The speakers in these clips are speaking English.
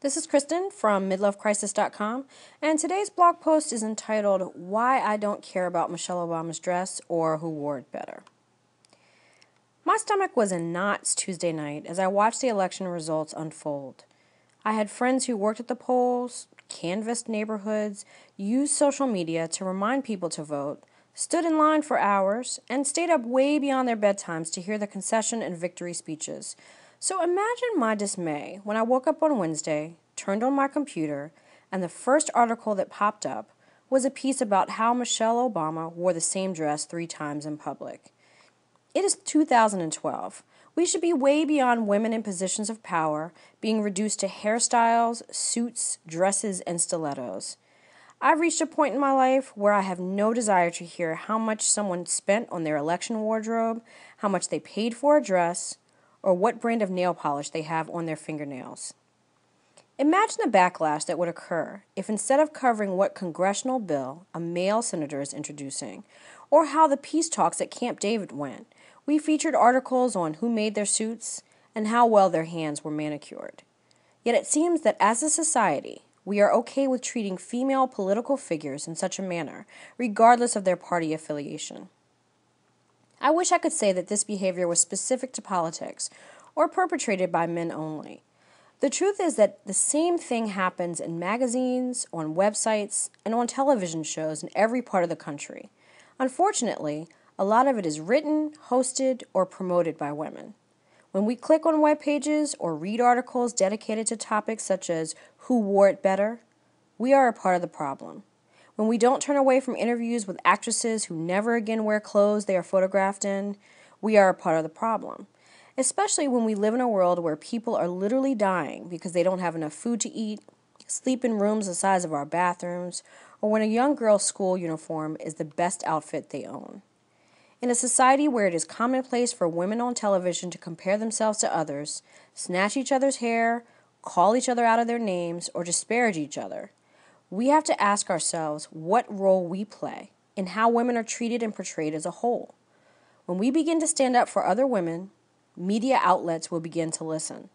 This is Kristen from MidLoveCrisis.com, and today's blog post is entitled, Why I Don't Care About Michelle Obama's Dress or Who Wore It Better. My stomach was in knots Tuesday night as I watched the election results unfold. I had friends who worked at the polls, canvassed neighborhoods, used social media to remind people to vote, stood in line for hours, and stayed up way beyond their bedtimes to hear the concession and victory speeches. So imagine my dismay when I woke up on Wednesday, turned on my computer, and the first article that popped up was a piece about how Michelle Obama wore the same dress 3 times in public. It is 2012. We should be way beyond women in positions of power being reduced to hairstyles, suits, dresses, and stilettos. I've reached a point in my life where I have no desire to hear how much someone spent on their election wardrobe, how much they paid for a dress, or what brand of nail polish they have on their fingernails. Imagine the backlash that would occur if instead of covering what congressional bill a male senator is introducing, or how the peace talks at Camp David went, we featured articles on who made their suits and how well their hands were manicured. Yet it seems that as a society, we are okay with treating female political figures in such a manner, regardless of their party affiliation. I wish I could say that this behavior was specific to politics or perpetrated by men only. The truth is that the same thing happens in magazines, on websites, and on television shows in every part of the country. Unfortunately, a lot of it is written, hosted, or promoted by women. When we click on web pages or read articles dedicated to topics such as who wore it better, we are a part of the problem. When we don't turn away from interviews with actresses who never again wear clothes they are photographed in, we are a part of the problem. Especially when we live in a world where people are literally dying because they don't have enough food to eat, sleep in rooms the size of our bathrooms, or when a young girl's school uniform is the best outfit they own. In a society where it is commonplace for women on television to compare themselves to others, snatch each other's hair, call each other out of their names, or disparage each other, we have to ask ourselves what role we play in how women are treated and portrayed as a whole. When we begin to stand up for other women, media outlets will begin to listen.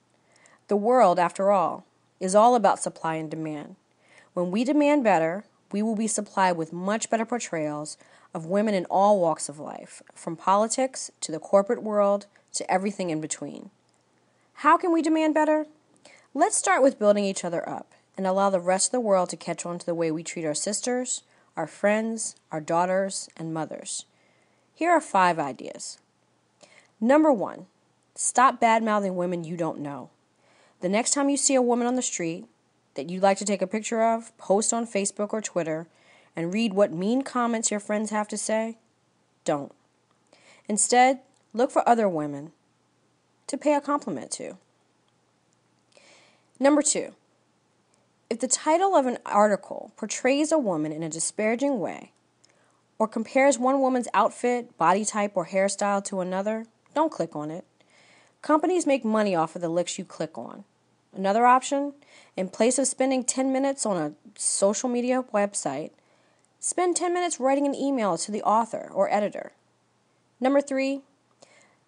The world, after all, is all about supply and demand. When we demand better, we will be supplied with much better portrayals of women in all walks of life, from politics to the corporate world to everything in between. How can we demand better? Let's start with building each other up and allow the rest of the world to catch on to the way we treat our sisters, our friends, our daughters, and mothers. Here are 5 ideas. Number 1, stop bad-mouthing women you don't know. The next time you see a woman on the street that you'd like to take a picture of, post on Facebook or Twitter, and read what mean comments your friends have to say, don't. Instead, look for other women to pay a compliment to. Number 2, if the title of an article portrays a woman in a disparaging way or compares one woman's outfit, body type, or hairstyle to another, don't click on it. Companies make money off of the links you click on. Another option, in place of spending 10 minutes on a social media website, spend 10 minutes writing an email to the author or editor. Number 3,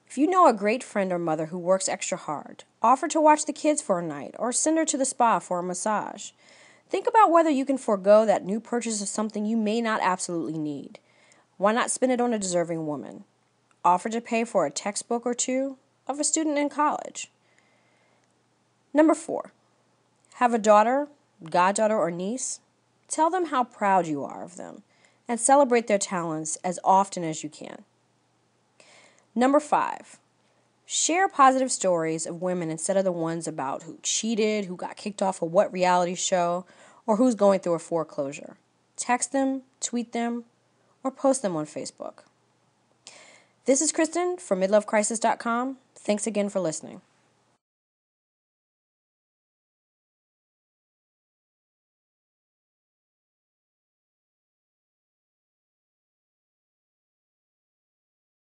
if you know a great friend or mother who works extra hard, offer to watch the kids for a night or send her to the spa for a massage. Think about whether you can forego that new purchase of something you may not absolutely need. Why not spend it on a deserving woman? Offer to pay for a textbook or 2 of a student in college. Number 4, have a daughter, goddaughter, or niece. Tell them how proud you are of them and celebrate their talents as often as you can. Number 5, share positive stories of women instead of the ones about who cheated, who got kicked off of what reality show, or who's going through a foreclosure. Text them, tweet them, or post them on Facebook. This is Kristen from MidLoveCrisis.com. Thanks again for listening.